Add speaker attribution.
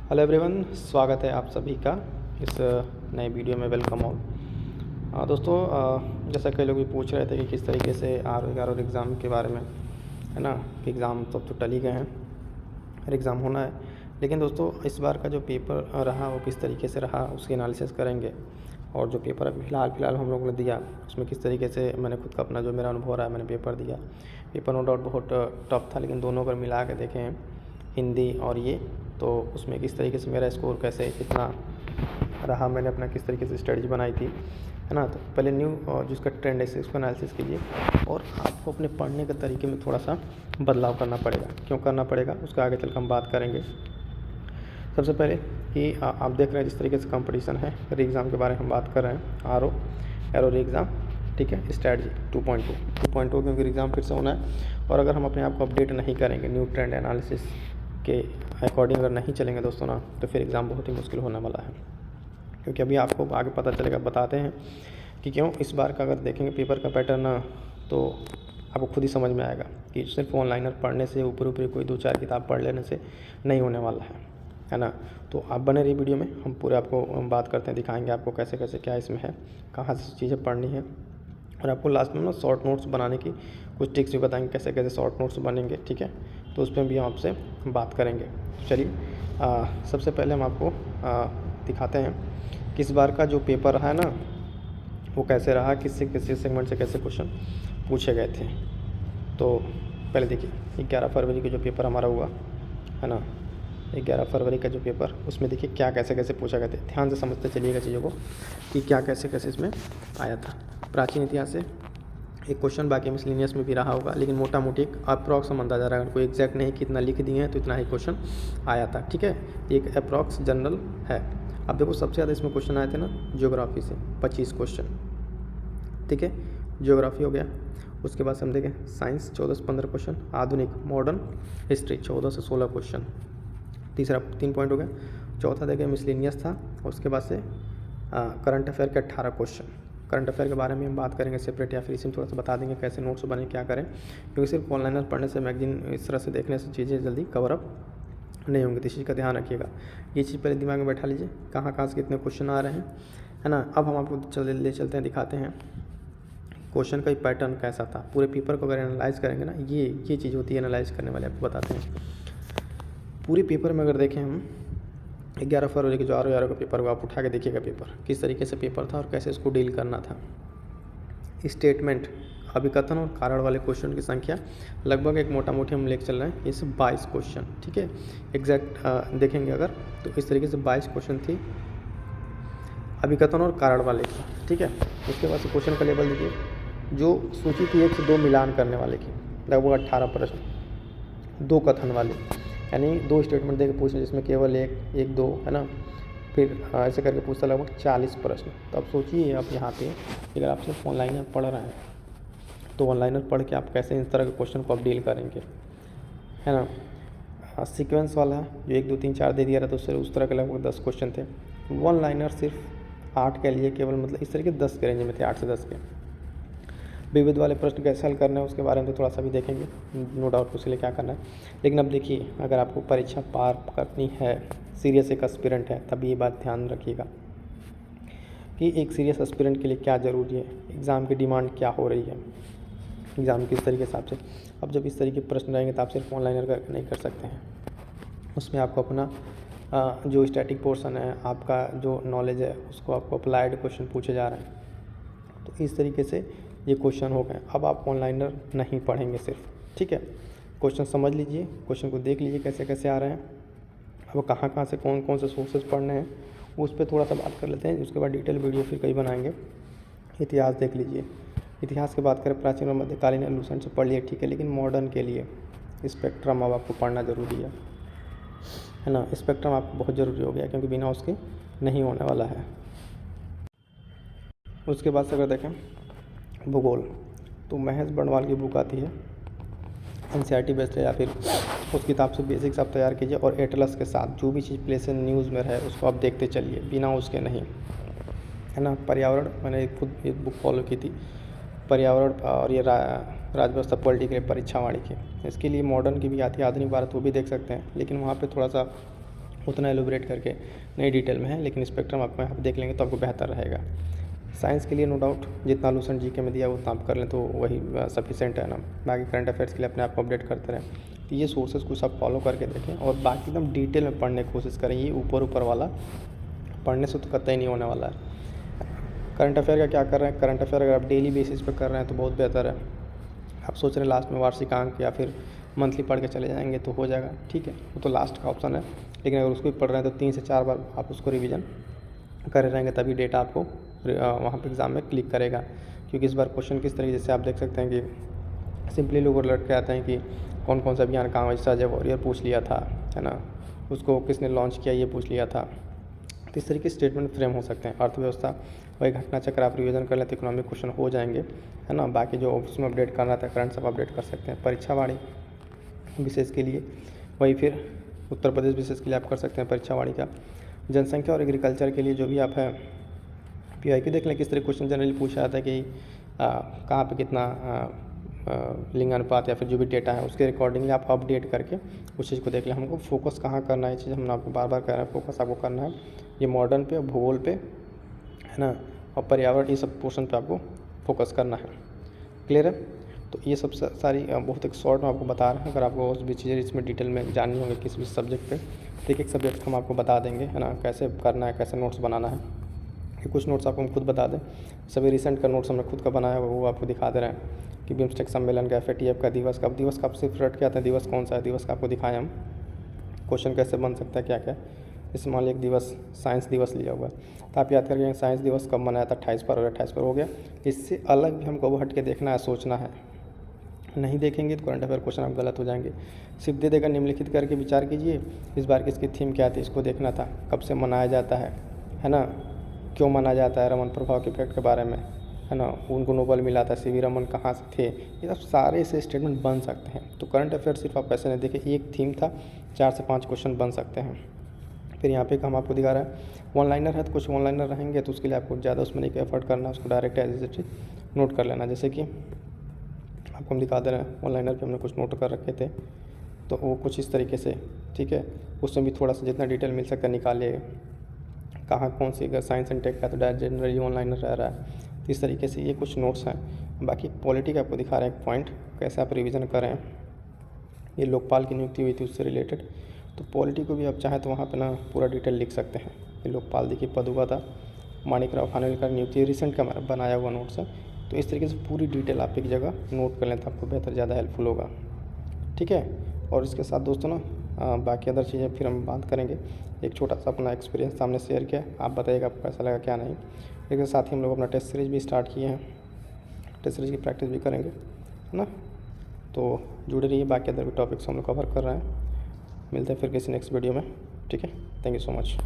Speaker 1: Hello everyone, स्वागत है आप सभी का इस नए वीडियो में। Welcome all. दोस्तों, जैसा कई लोग भी पूछ रहे थे कि किस तरीके से आर एग्ज़ाम के बारे में, है ना, कि एग्ज़ाम तो टल ही गए हैं और एग्ज़ाम होना है। लेकिन दोस्तों, इस बार का जो पेपर रहा वो किस तरीके से रहा उसकी एनालिसिस करेंगे। और जो पेपर अभी फ़िलहाल हम लोगों ने दिया उसमें किस तरीके से मैंने खुद का अपना जो मेरा अनुभव रहा है, मैंने पेपर दिया। पेपर नो डाउट बहुत टफ था, लेकिन दोनों अगर मिला के देखें, हिंदी और ये, तो उसमें किस तरीके से मेरा स्कोर कैसे कितना रहा, मैंने अपना किस तरीके से स्ट्रेटजी बनाई थी, है ना। तो पहले जिसका ट्रेंड है उसको एनालिसिस कीजिए। और आपको अपने पढ़ने के तरीके में थोड़ा सा बदलाव करना पड़ेगा। क्यों करना पड़ेगा उसका आगे चल कर हम बात करेंगे। सबसे पहले कि आप देख रहे हैं जिस तरीके से कंपटीशन है, री एग्ज़ाम के बारे में हम बात कर रहे हैं। एरो री एग्ज़ाम, ठीक है। स्ट्रैटजी 2.2 क्योंकि एग्ज़ाम फिर से होना है। और अगर हम अपने आप को अपडेट नहीं करेंगे, न्यू ट्रेंड एनालिसिस के अकॉर्डिंग अगर नहीं चलेंगे दोस्तों ना, तो फिर एग्ज़ाम बहुत ही मुश्किल होने वाला है। क्योंकि अभी आपको आगे पता चलेगा, बताते हैं कि क्यों। इस बार का अगर देखेंगे पेपर का पैटर्न ना, तो आपको खुद ही समझ में आएगा कि सिर्फ ऑनलाइनर पढ़ने से, ऊपर कोई 2-4 किताब पढ़ लेने से नहीं होने वाला है ना। तो आप बने रहिए वीडियो में, हम पूरे आपको बात करते हैं, दिखाएंगे आपको कैसे कैसे क्या इसमें है, कहाँ से चीज़ें पढ़नी है। और आपको लास्ट में ना शॉर्ट नोट्स बनाने की कुछ टिप्स भी बताएंगे, कैसे कैसे शॉर्ट नोट्स बनेंगे, ठीक है। तो उस पर भी हम आपसे बात करेंगे। चलिए, सबसे पहले हम आपको दिखाते हैं कि इस बार का जो पेपर रहा है ना, वो कैसे रहा, किस सेगमेंट से कैसे क्वेश्चन पूछे गए थे। तो पहले देखिए 11 फरवरी का जो पेपर हमारा हुआ है ना, 11 फरवरी का जो पेपर, उसमें देखिए क्या कैसे कैसे पूछा गया था। ध्यान से समझते चलिएगा चीज़ों को कि क्या कैसे कैसे इसमें आया था। प्राचीन इतिहास से एक क्वेश्चन, बाकी मिसलिनियस में भी रहा होगा, लेकिन मोटा मोटी एक अप्रॉक्स हम अंदाजा रहा है, कोई एग्जैक्ट नहीं कि इतना लिख दिए हैं तो इतना ही क्वेश्चन आया था, ठीक है। एक अप्रॉक्स जनरल है। अब देखो सबसे ज़्यादा इसमें क्वेश्चन आए थे ना ज्योग्राफी से, 25 क्वेश्चन, ठीक है। ज्योग्राफी हो गया। उसके बाद से हम देखें साइंस 14 से 15 क्वेश्चन, आधुनिक मॉडर्न हिस्ट्री 14 से 16 क्वेश्चन, तीसरा 3 पॉइंट हो गया। चौथा देखें मिसलिनियस था। उसके बाद से करंट अफेयर के 18 क्वेश्चन। करंट अफेयर के बारे में हम बात करेंगे सेपरेट, या फिर इसी में थोड़ा सा बता देंगे कैसे नोट्स बने, क्या करें। क्योंकि सिर्फ ऑनलाइन पढ़ने से, मैगजीन इस तरह से देखने से चीज़ें जल्दी कवर अप नहीं होंगी, तो इस चीज़ का ध्यान रखिएगा। ये चीज़ पहले दिमाग में बैठा लीजिए, कहाँ से कितने क्वेश्चन आ रहे हैं, है ना। अब हम आपको ले चलते हैं, दिखाते हैं क्वेश्चन का पैटर्न कैसा था। पूरे पेपर को अगर एनालाइज करेंगे ना, ये चीज़ होती है एनालाइज करने वाले, आपको बताते हैं। पूरे पेपर में अगर देखें हम, 11 फरवरी के जो आर का पेपर हुआ, आप उठा के देखिएगा पेपर किस तरीके से पेपर था और कैसे इसको डील करना था। स्टेटमेंट, अभिकथन और कारण वाले क्वेश्चन की संख्या लगभग एक मोटा मोटी हम लेकर चल रहे हैं, ये सब 22 क्वेश्चन, ठीक है। एग्जैक्ट देखेंगे अगर तो इस तरीके से 22 क्वेश्चन थी अभिकथन और कारण वाले की, ठीक है। उसके बाद से क्वेश्चन का लेवल देखिए, जो सूची थी 1 से 2 मिलान करने वाले की, लगभग 18 प्रश्न, 2 कथन वाले, यानी 2 स्टेटमेंट देकर पूछना जिसमें केवल एक 2, है ना। फिर ऐसे करके पूछता लगभग 40 प्रश्न। तो अब सोचिए आप यहाँ पे, अगर आप सिर्फ ऑनलाइनर पढ़ रहे हैं, तो ऑनलाइनर पढ़ के आप कैसे इस तरह के क्वेश्चन को आप डील करेंगे, है ना। सीक्वेंस वाला जो 1 2 3 4 दे दिया रहा, तो उससे उस तरह के लगभग 10 क्वेश्चन थे। वन लाइनर सिर्फ 8 के लिए केवल, मतलब इस तरीके 10 के रेंज में थे, 8 से 10 के। विविध वाले प्रश्न कैसे हल करना है उसके बारे में तो थोड़ा सा भी देखेंगे, नो डाउट उसके लिए क्या करना है। लेकिन अब देखिए, अगर आपको परीक्षा पार करनी है, सीरियस एक एस्पिरेंट है, तब ये बात ध्यान रखिएगा कि एक सीरियस एस्पिरेंट के लिए क्या ज़रूरी है, एग्ज़ाम की डिमांड क्या हो रही है, एग्ज़ाम किस तरीके के हिसाब से। अब जब इस तरीके के प्रश्न रहेंगे तो आप सिर्फ ऑनलाइनर नहीं कर सकते हैं, उसमें आपको अपना जो स्टैटिक पोर्शन है, आपका जो नॉलेज है, उसको आपको अप्लाइड क्वेश्चन पूछे जा रहे हैं। तो इस तरीके से ये क्वेश्चन हो गए। अब आप ऑनलाइनर नहीं पढ़ेंगे सिर्फ, ठीक है। क्वेश्चन समझ लीजिए, क्वेश्चन को देख लीजिए कैसे कैसे आ रहे हैं, अब कहाँ से कौन से सोर्सेज पढ़ने हैं, उस पर थोड़ा सा बात कर लेते हैं। उसके बाद डिटेल वीडियो फिर कहीं बनाएंगे। इतिहास देख लीजिए, इतिहास की बात करें, प्राचीन और मध्यकालीन एलुसेंट से पढ़ लिए, ठीक है। लेकिन मॉडर्न के लिए स्पेक्ट्रम अब आपको पढ़ना ज़रूरी है ना। स्पेक्ट्रम आपको बहुत ज़रूरी हो गया, क्योंकि बिना उसके नहीं होने वाला है। उसके बाद से अगर देखें भूगोल, तो महेश बर्णवाल की बुक आती है, एनसीईआरटी बेस्ड है, या फिर उस किताब से बेसिक्स आप तैयार कीजिए। और एटलस के साथ जो भी चीज़ प्लेस न्यूज़ में है उसको आप देखते चलिए, बिना उसके नहीं, है ना। पर्यावरण, मैंने खुद एक बुक फॉलो की थी, पर्यावरण और ये राजव्यवस्था पॉलिटिकल परीक्षावाणी की। इसके लिए मॉडर्न की भी आती है, आधुनिक भारत, वो भी देख सकते हैं। लेकिन वहाँ पे थोड़ा सा उतना एलोबरेट करके नहीं डिटेल में है, लेकिन स्पेक्ट्रम आप यहाँ पर देख लेंगे तो आपको बेहतर रहेगा। साइंस के लिए नो डाउट जितना लूसेंट जीके में दिया उतना आप कर लें तो वही सफिशेंट है ना। बाकी करंट अफेयर्स के लिए अपने आप को अपडेट करते रहें। तो ये सोर्सेज कुछ आप फॉलो करके देखें और बाकी एकदम डिटेल में पढ़ने की कोशिश करें। ये ऊपर वाला पढ़ने से तो कतई नहीं होने वाला है। करंट अफेयर का क्या कर रहे हैं, करंट अफेयर अगर आप डेली बेसिस पे कर रहे हैं तो बहुत बेहतर है। आप सोच रहे हैं लास्ट में वार्षिकांक या फिर मंथली पढ़ के चले जाएंगे तो हो जाएगा, ठीक है, वो तो लास्ट का ऑप्शन है। लेकिन अगर उसको भी पढ़ रहे हैं तो 3 से 4 बार आप उसको रिवीजन करे रहेंगे तभी डेटा आपको वहाँ पे एग्ज़ाम में क्लिक करेगा। क्योंकि इस बार क्वेश्चन किस तरीके से आप देख सकते हैं कि सिंपली लोग लट के आते हैं कि कौन कौन सा अभियान कहाँ, जैसा अजय वॉरियर पूछ लिया था, है ना, उसको किसने लॉन्च किया ये पूछ लिया था। तो इस तरीके स्टेटमेंट फ्रेम हो सकते हैं। अर्थव्यवस्था वही घटना चक्र आप रिवीजन कर लें तो इकोनॉमिक क्वेश्चन हो जाएंगे, है ना। बाकी जो उसमें अपडेट करना था करंट सब अपडेट कर सकते हैं। परीक्षावाणी विशेष के लिए वही फिर उत्तर प्रदेश विशेष के लिए आप कर सकते हैं परीक्षावाणी का। जनसंख्या और एग्रीकल्चर के लिए जो भी आप है PYQ देख लें किस तरह क्वेश्चन जनरली पूछा जाता है कि कहाँ पे कितना लिंगानुपात या फिर जो भी डेटा है उसके अकॉर्डिंगली आप अपडेट करके उस चीज़ को देख लें। हमको फोकस कहाँ करना है, ये चीज़ हम आपको बार बार कह रहे हैं, फोकस आपको करना है ये मॉडर्न पे, भूगोल पे, है ना, और पर्यावरण, ये सब पोर्शन पे आपको फोकस करना है। क्लियर है। तो ये सब सारी बहुत एक शॉर्ट में आपको बता रहे हैं। अगर आपको उस भी चीज़ें इसमें डिटेल में जाननी होंगी किसी भी सब्जेक्ट पे तो एक सब्जेक्ट हम आपको बता देंगे, है ना, कैसे करना है, कैसे नोट्स बनाना है। कि कुछ नोट्स आपको हम खुद बता दें, सभी रिसेंट का नोट्स हमने खुद का बनाया वो आपको दिखा दे रहे हैं कि बिम्स्टेक सम्मेलन का, FATF का, दिवस कब से रट के आता है, दिवस कौन सा है, दिवस का आपको दिखाएं हम, क्वेश्चन कैसे बन सकता है, क्या क्या। जैसे मान लिया एक दिवस साइंस दिवस लिया हुआ है तो आप याद करिए साइंस दिवस कब मनाया था, 28 पर, और 28 पर हो गया। इससे अलग भी हमको हट के देखना है, सोचना है। नहीं देखेंगे तो करंट अफेयर क्वेश्चन आप गलत हो जाएंगे। सिर्फ दे देगा निम्नलिखित करके विचार कीजिए इस बार की इसकी थीम क्या थी, इसको देखना था, कब से मनाया जाता है ना, क्यों माना जाता है, रमन प्रभाव के इफेक्ट के बारे में, है ना, उनको नोबेल मिला था, CV रमन कहाँ से थे, ये सब सारे से स्टेटमेंट बन सकते हैं। तो करंट अफेयर सिर्फ आप ऐसे नहीं देखें, एक थीम था, 4 से 5 क्वेश्चन बन सकते हैं। फिर यहाँ पे हम आपको दिखा रहे हैं वन लाइनर है तो कुछ वन लाइनर रहेंगे तो उसके लिए आपको ज़्यादा उसमें नहीं एफर्ट करना, उसको डायरेक्ट एज इट नोट कर लेना। जैसे कि आपको हम दिखा दे रहे हैं वन लाइनर पे हमने कुछ नोट कर रखे थे तो वो कुछ इस तरीके से, ठीक है, उसमें भी थोड़ा सा जितना डिटेल मिल सकता है निकालिए। कहाँ कौन सी, अगर साइंस एंड टेक का तो जनरली वन लाइनर रह रहा है। तो इस तरीके से ये कुछ नोट्स हैं। बाकी पॉलिटी का आपको दिखा रहे हैं एक पॉइंट, कैसे आप रिवीजन करें। ये लोकपाल की नियुक्ति हुई थी उससे रिलेटेड, तो पॉलिटी को भी आप चाहें तो वहाँ पे ना पूरा डिटेल लिख सकते हैं। ये लोकपाल देखिए पद हुआ था, माणिकराव खानविलकर नियुक्ति रिसेंट का बनाया हुआ नोट्स है। तो इस तरीके से पूरी डिटेल आप एक जगह नोट कर लें तो आपको बेहतर ज़्यादा हेल्पफुल होगा, ठीक है। और इसके साथ दोस्तों ना बाकी अदर चीज़ें फिर हम बात करेंगे। एक छोटा सा अपना एक्सपीरियंस सामने शेयर किया, आप बताइएगा आपको कैसा लगा क्या नहीं। इसके साथ ही हम लोग अपना टेस्ट सीरीज़ भी स्टार्ट किए हैं, टेस्ट सीरीज़ की प्रैक्टिस भी करेंगे, है ना। तो जुड़े रहिए, बाकी अदर भी टॉपिक्स हम लोग कवर कर रहे हैं। मिलते हैं फिर किसी नेक्स्ट वीडियो में, ठीक है। Thank you so much.